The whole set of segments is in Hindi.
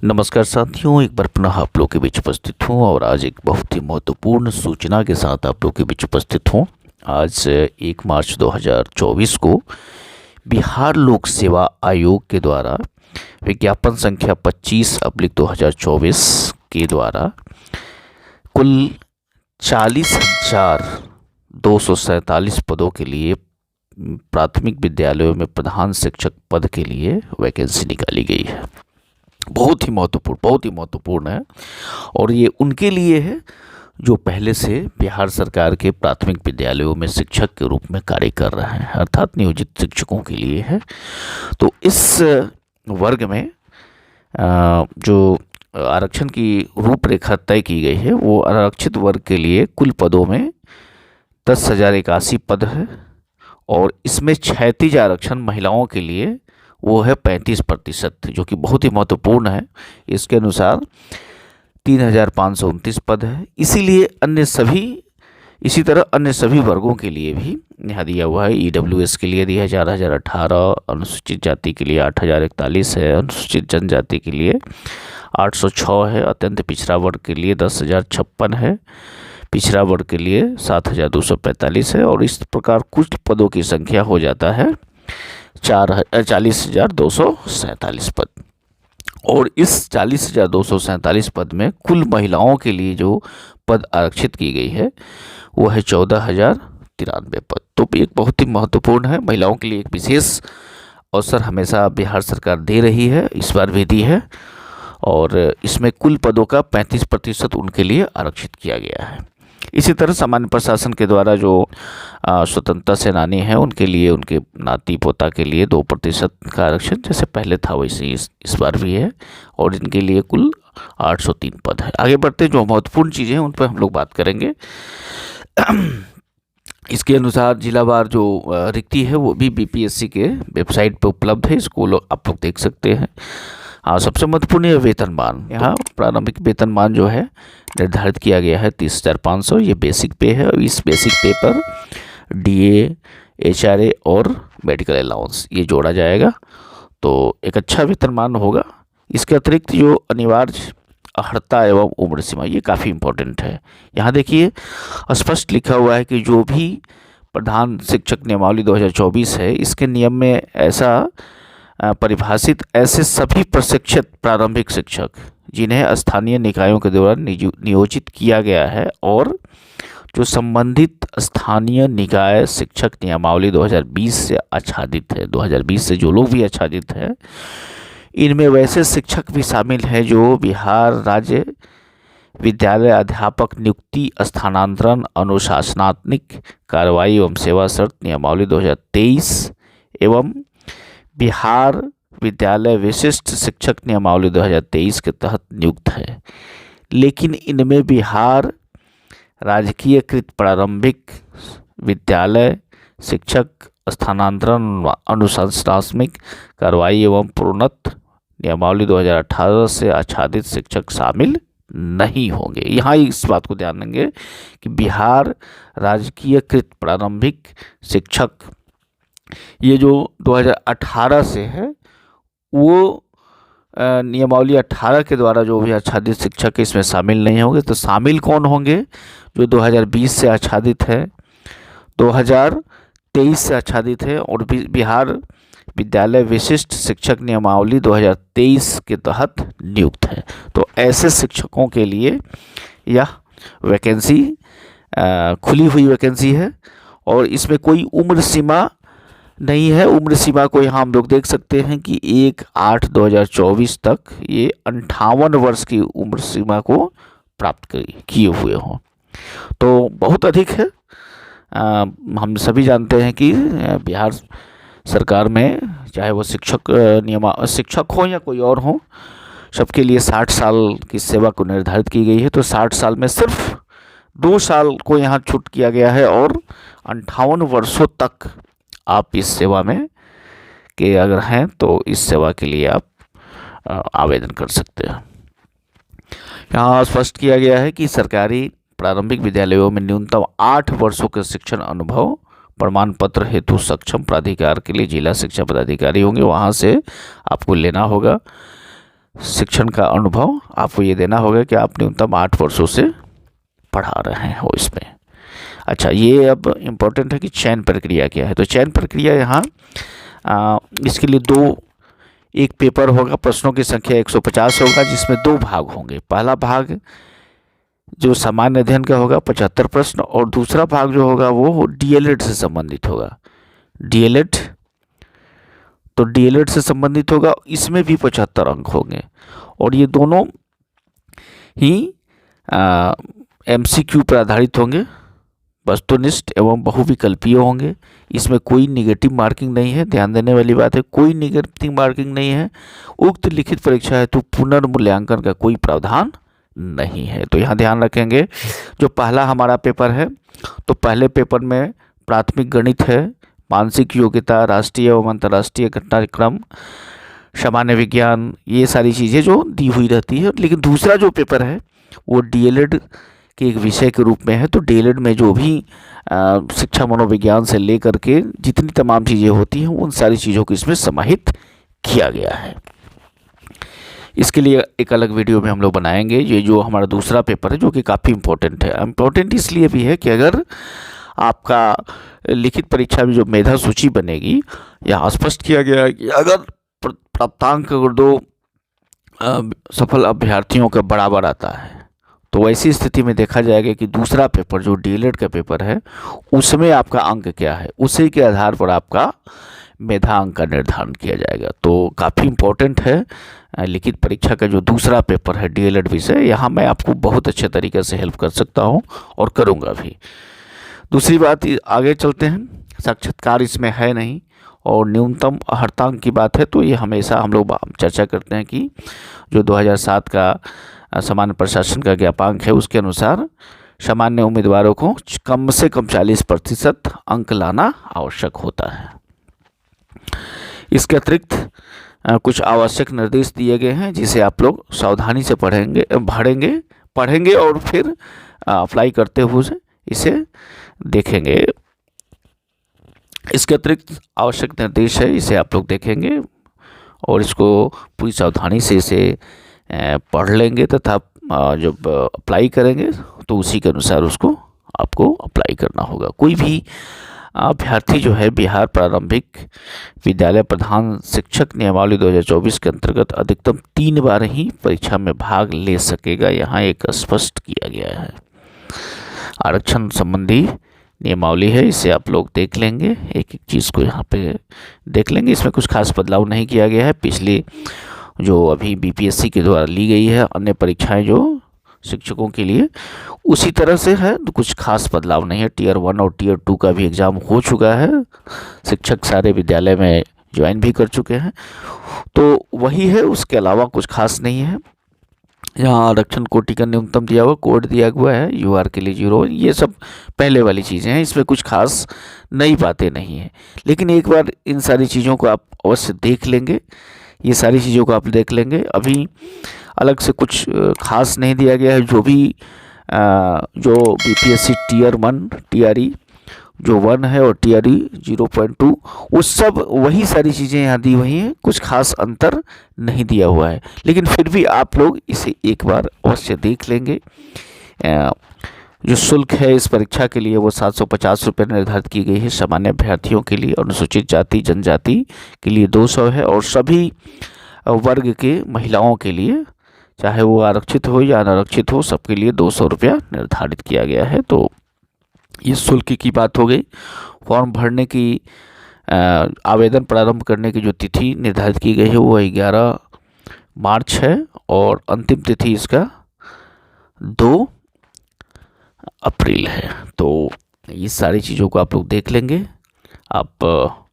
नमस्कार साथियों, एक बार पुनः आप लोग के बीच उपस्थित हूँ और आज एक बहुत ही महत्वपूर्ण सूचना के साथ आप लोग के बीच उपस्थित हूँ। आज 1 मार्च 2024 को बिहार लोक सेवा आयोग के द्वारा विज्ञापन संख्या 25/2024 के द्वारा कुल 40,247 पदों के लिए प्राथमिक विद्यालयों में प्रधान शिक्षक पद के लिए वैकेंसी निकाली गई है। बहुत ही महत्वपूर्ण है और ये उनके लिए है जो पहले से बिहार सरकार के प्राथमिक विद्यालयों में शिक्षक के रूप में कार्य कर रहे हैं, अर्थात नियोजित शिक्षकों के लिए है। तो इस वर्ग में जो आरक्षण की रूपरेखा तय की गई है, वो आरक्षित वर्ग के लिए कुल पदों में 10,081 पद है और इसमें क्षैतिज आरक्षण महिलाओं के लिए वो है 35%, जो कि बहुत ही महत्वपूर्ण है। इसके अनुसार 3,529 पद है। इसी तरह अन्य सभी वर्गों के लिए भी यहाँ दिया हुआ है। EWS के लिए दिया 4,018, अनुसूचित जाति के लिए 8,041 है, अनुसूचित जनजाति के लिए 806 है, अत्यंत पिछड़ा वर्ग के लिए 10,056 है, पिछड़ा वर्ग के लिए 7,245 है और इस प्रकार कुल पदों की संख्या हो जाता है 40,247 पद। और इस 40,247 पद में कुल महिलाओं के लिए जो पद आरक्षित की गई है वो है 14,093 पद। तो एक बहुत ही महत्वपूर्ण है, महिलाओं के लिए एक विशेष अवसर हमेशा बिहार सरकार दे रही है, इस बार भी दी है और इसमें कुल पदों का 35% उनके लिए आरक्षित किया गया है। इसी तरह सामान्य प्रशासन के द्वारा जो स्वतंत्रता सेनानी हैं उनके लिए, उनके नाती पोता के लिए 2% का आरक्षण जैसे पहले था वैसे इस बार भी है और इनके लिए कुल 803 पद है। आगे बढ़ते जो महत्वपूर्ण चीज़ें हैं उन पर हम लोग बात करेंगे। इसके अनुसार जिलावार जो रिक्ति है वो भी BPSC के वेबसाइट पर उपलब्ध है, इसको आप लोग देख सकते हैं। हाँ, सबसे महत्वपूर्ण है वेतनमान। यहाँ प्रारंभिक वेतनमान जो है निर्धारित किया गया है 30,500, ये बेसिक पे है और इस बेसिक पे पर DA, HRA और मेडिकल अलाउंस ये जोड़ा जाएगा, तो एक अच्छा वेतनमान होगा। इसके अतिरिक्त जो अनिवार्य अर्हता एवं उम्र सीमा, ये काफ़ी इम्पोर्टेंट है। यहाँ देखिए स्पष्ट लिखा हुआ है कि जो भी प्रधान शिक्षक नियमावली 2024 है, इसके नियम में ऐसा परिभाषित ऐसे सभी प्रशिक्षित प्रारंभिक शिक्षक जिन्हें स्थानीय निकायों के द्वारा नियोजित किया गया है और जो संबंधित स्थानीय निकाय शिक्षक नियमावली 2020 से आच्छादित है, 2020 से जो लोग भी आच्छादित हैं, इनमें वैसे शिक्षक भी शामिल हैं जो बिहार राज्य विद्यालय अध्यापक नियुक्ति, स्थानांतरण, अनुशासनात्मक कार्रवाई एवं सेवा शर्त नियमावली 2023 एवं बिहार विद्यालय विशिष्ट शिक्षक नियमावली 2023 के तहत नियुक्त है, लेकिन इनमें बिहार राजकीयकृत प्रारंभिक विद्यालय शिक्षक स्थानांतरण, अनुशासनात्मक कार्रवाई एवं प्रोन्नत नियमावली 2018 से आच्छादित शिक्षक शामिल नहीं होंगे। यहाँ इस बात को ध्यान देंगे कि बिहार राजकीयकृत प्रारंभिक शिक्षक ये जो 2018 से है, वो नियमावली 18 के द्वारा जो भी आच्छादित शिक्षक इसमें शामिल नहीं होंगे। तो शामिल कौन होंगे? जो 2020 से आच्छादित है, 2023 से आच्छादित है और बिहार विद्यालय विशिष्ट शिक्षक नियमावली 2023 के तहत नियुक्त है। तो ऐसे शिक्षकों के लिए यह वैकेंसी खुली हुई वैकेंसी है और इसमें कोई उम्र सीमा नहीं है। उम्र सीमा को यहाँ हम लोग देख सकते हैं कि 1/8/2024 तक ये 58 वर्ष की उम्र सीमा को प्राप्त किए हुए हों, तो बहुत अधिक है। हम सभी जानते हैं कि बिहार सरकार में चाहे वो शिक्षक हो या कोई और हो, सबके लिए 60 साल की सेवा को निर्धारित की गई है। तो 60 साल में सिर्फ 2 साल को यहाँ छूट किया गया है और 58 वर्षों तक आप इस सेवा में के अगर हैं तो इस सेवा के लिए आप आवेदन कर सकते हैं। यहाँ स्पष्ट किया गया है कि सरकारी प्रारंभिक विद्यालयों में न्यूनतम 8 वर्षों के शिक्षण अनुभव प्रमाण पत्र हेतु सक्षम प्राधिकार के लिए जिला शिक्षा पदाधिकारी होंगे, वहाँ से आपको लेना होगा। शिक्षण का अनुभव आपको ये देना होगा कि आप न्यूनतम 8 वर्षों से पढ़ा रहे हो इसमें। अच्छा, ये अब इम्पोर्टेंट है कि चयन प्रक्रिया क्या है। तो चयन प्रक्रिया यहाँ इसके लिए एक पेपर होगा, प्रश्नों की संख्या 150 होगा, जिसमें 2 भाग होंगे। पहला भाग जो सामान्य अध्ययन का होगा 75 प्रश्न, और दूसरा भाग जो होगा वो डीएलएड से संबंधित होगा। डीएलएड से संबंधित होगा, इसमें भी 75 अंक होंगे, और ये दोनों ही एमसीक्यू पर आधारित होंगे, वस्तुनिष्ठ एवं बहुविकल्पीय होंगे। इसमें कोई निगेटिव मार्किंग नहीं है, ध्यान देने वाली बात है, कोई निगेटिव मार्किंग नहीं है। उक्त लिखित परीक्षा हेतु पुनर्मूल्यांकन का कोई प्रावधान नहीं है। तो यहाँ ध्यान रखेंगे, जो पहला हमारा पेपर है, तो पहले पेपर में प्राथमिक गणित है, मानसिक योग्यता, राष्ट्रीय एवं अंतर्राष्ट्रीय घटनाक्रम, सामान्य विज्ञान, ये सारी चीज़ें जो दी हुई रहती है। लेकिन दूसरा जो पेपर है वो डीएलएड के एक विषय के रूप में है। तो डीएलएड में जो भी शिक्षा मनोविज्ञान से लेकर के जितनी तमाम चीज़ें होती हैं, उन सारी चीज़ों को इसमें समाहित किया गया है। इसके लिए एक अलग वीडियो में हम लोग बनाएंगे। ये जो हमारा दूसरा पेपर है, जो कि काफ़ी इम्पोर्टेंट है। इम्पोर्टेंट इसलिए भी है कि अगर आपका लिखित परीक्षा में जो मेधा सूची बनेगी, यहाँ स्पष्ट किया गया है कि अगर प्राप्तांक अगर 2 सफल अभ्यर्थियों का बराबर आता है, तो ऐसी स्थिति में देखा जाएगा कि दूसरा पेपर जो डीएलएड का पेपर है, उसमें आपका अंक क्या है, उसी के आधार पर आपका मेधा अंक का निर्धारण किया जाएगा। तो काफ़ी इम्पोर्टेंट है लिखित परीक्षा का जो दूसरा पेपर है डीएलएड विषय। यहाँ मैं आपको बहुत अच्छे तरीके से हेल्प कर सकता हूँ और करूँगा भी। दूसरी बात, आगे चलते हैं। साक्षात्कार इसमें है नहीं, और न्यूनतम अर्हतांक की बात है, तो ये हमेशा हम लोग चर्चा करते हैं कि जो 2007 का सामान्य प्रशासन का ज्ञापांक है, उसके अनुसार सामान्य उम्मीदवारों को कम से कम 40% अंक लाना आवश्यक होता है। इसके अतिरिक्त कुछ आवश्यक निर्देश दिए गए हैं, जिसे आप लोग सावधानी से पढ़ेंगे और फिर अप्लाई करते हुए इसे देखेंगे। इसके अतिरिक्त आवश्यक निर्देश है, इसे आप लोग देखेंगे और इसको पूरी सावधानी से इसे पढ़ लेंगे, तथा जब अप्लाई करेंगे तो उसी के अनुसार उसको आपको अप्लाई करना होगा। कोई भी अभ्यर्थी जो है बिहार प्रारंभिक विद्यालय प्रधान शिक्षक नियमावली 2024 के अंतर्गत अधिकतम 3 बार ही परीक्षा में भाग ले सकेगा। यहाँ एक स्पष्ट किया गया है। आरक्षण संबंधी नियमावली है, इसे आप लोग देख लेंगे, एक एक चीज़ को यहाँ पे देख लेंगे। इसमें कुछ खास बदलाव नहीं किया गया है। पिछली जो अभी बीपीएससी के द्वारा ली गई है अन्य परीक्षाएं जो शिक्षकों के लिए, उसी तरह से है, तो कुछ खास बदलाव नहीं है। टियर 1 और टियर 2 का भी एग्ज़ाम हो चुका है, शिक्षक सारे विद्यालय में ज्वाइन भी कर चुके हैं, तो वही है, उसके अलावा कुछ खास नहीं है। यहाँ आरक्षण कोटि का न्यूनतम दिया हुआ, कोड दिया हुआ है, यूआर के लिए 0, ये सब पहले वाली चीज़ें हैं, इसमें कुछ खास नई बातें नहीं हैं। लेकिन एक बार इन सारी चीज़ों को आप अवश्य देख लेंगे, ये सारी चीज़ों को आप देख लेंगे। अभी अलग से कुछ खास नहीं दिया गया है। जो भी जो बीपीएससी टियर 1 टीआरई जो 1 है और टीआरई 0.2, उस सब वही सारी चीज़ें यहाँ दी हुई हैं, कुछ खास अंतर नहीं दिया हुआ है। लेकिन फिर भी आप लोग इसे एक बार अवश्य देख लेंगे। जो शुल्क है इस परीक्षा के लिए वो 750 रुपये निर्धारित की गई है सामान्य अभ्यर्थियों के लिए, अनुसूचित जाति जनजाति के लिए 200 है, और सभी वर्ग के महिलाओं के लिए, चाहे वो आरक्षित हो या अनारक्षित हो, सबके लिए 200 रुपया निर्धारित किया गया है। तो ये शुल्क की बात हो गई। फॉर्म भरने की आवेदन प्रारंभ करने की जो तिथि निर्धारित की गई है वो 11 मार्च है, और अंतिम तिथि इसका 2 अप्रैल है। तो ये सारी चीज़ों को आप लोग देख लेंगे। आप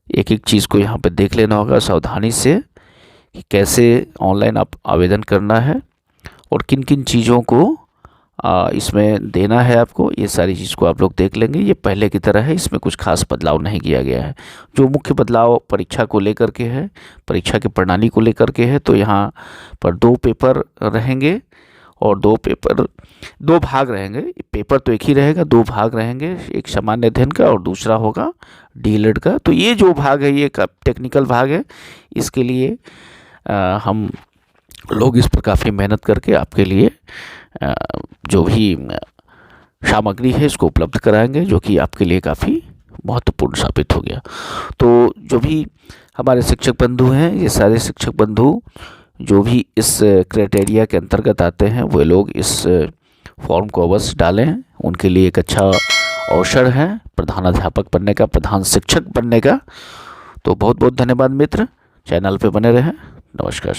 एक एक चीज़ को यहाँ पे देख लेना होगा सावधानी से कि कैसे ऑनलाइन आप आवेदन करना है और किन किन चीज़ों को इसमें देना है आपको, ये सारी चीज़ को आप लोग देख लेंगे। ये पहले की तरह है, इसमें कुछ खास बदलाव नहीं किया गया है। जो मुख्य बदलाव परीक्षा को लेकर के है, परीक्षा की प्रणाली को लेकर के है, तो यहाँ पर 2 पेपर रहेंगे और 2 भाग रहेंगे। पेपर तो एक ही रहेगा, 2 भाग रहेंगे, एक सामान्य अध्ययन का और दूसरा होगा डीएलएड का। तो ये जो भाग है ये टेक्निकल भाग है, इसके लिए हम लोग इस पर काफ़ी मेहनत करके आपके लिए जो भी सामग्री है इसको उपलब्ध कराएंगे, जो कि आपके लिए काफ़ी महत्वपूर्ण साबित हो गया। तो जो भी हमारे शिक्षक बंधु हैं, ये सारे शिक्षक बंधु जो भी इस क्राइटेरिया के अंतर्गत आते हैं, वो लोग इस फॉर्म को अवश्य डालें। उनके लिए एक अच्छा अवसर है प्रधानाध्यापक बनने का, प्रधान शिक्षक बनने का। तो बहुत बहुत धन्यवाद मित्र, चैनल पे बने रहें। नमस्कार।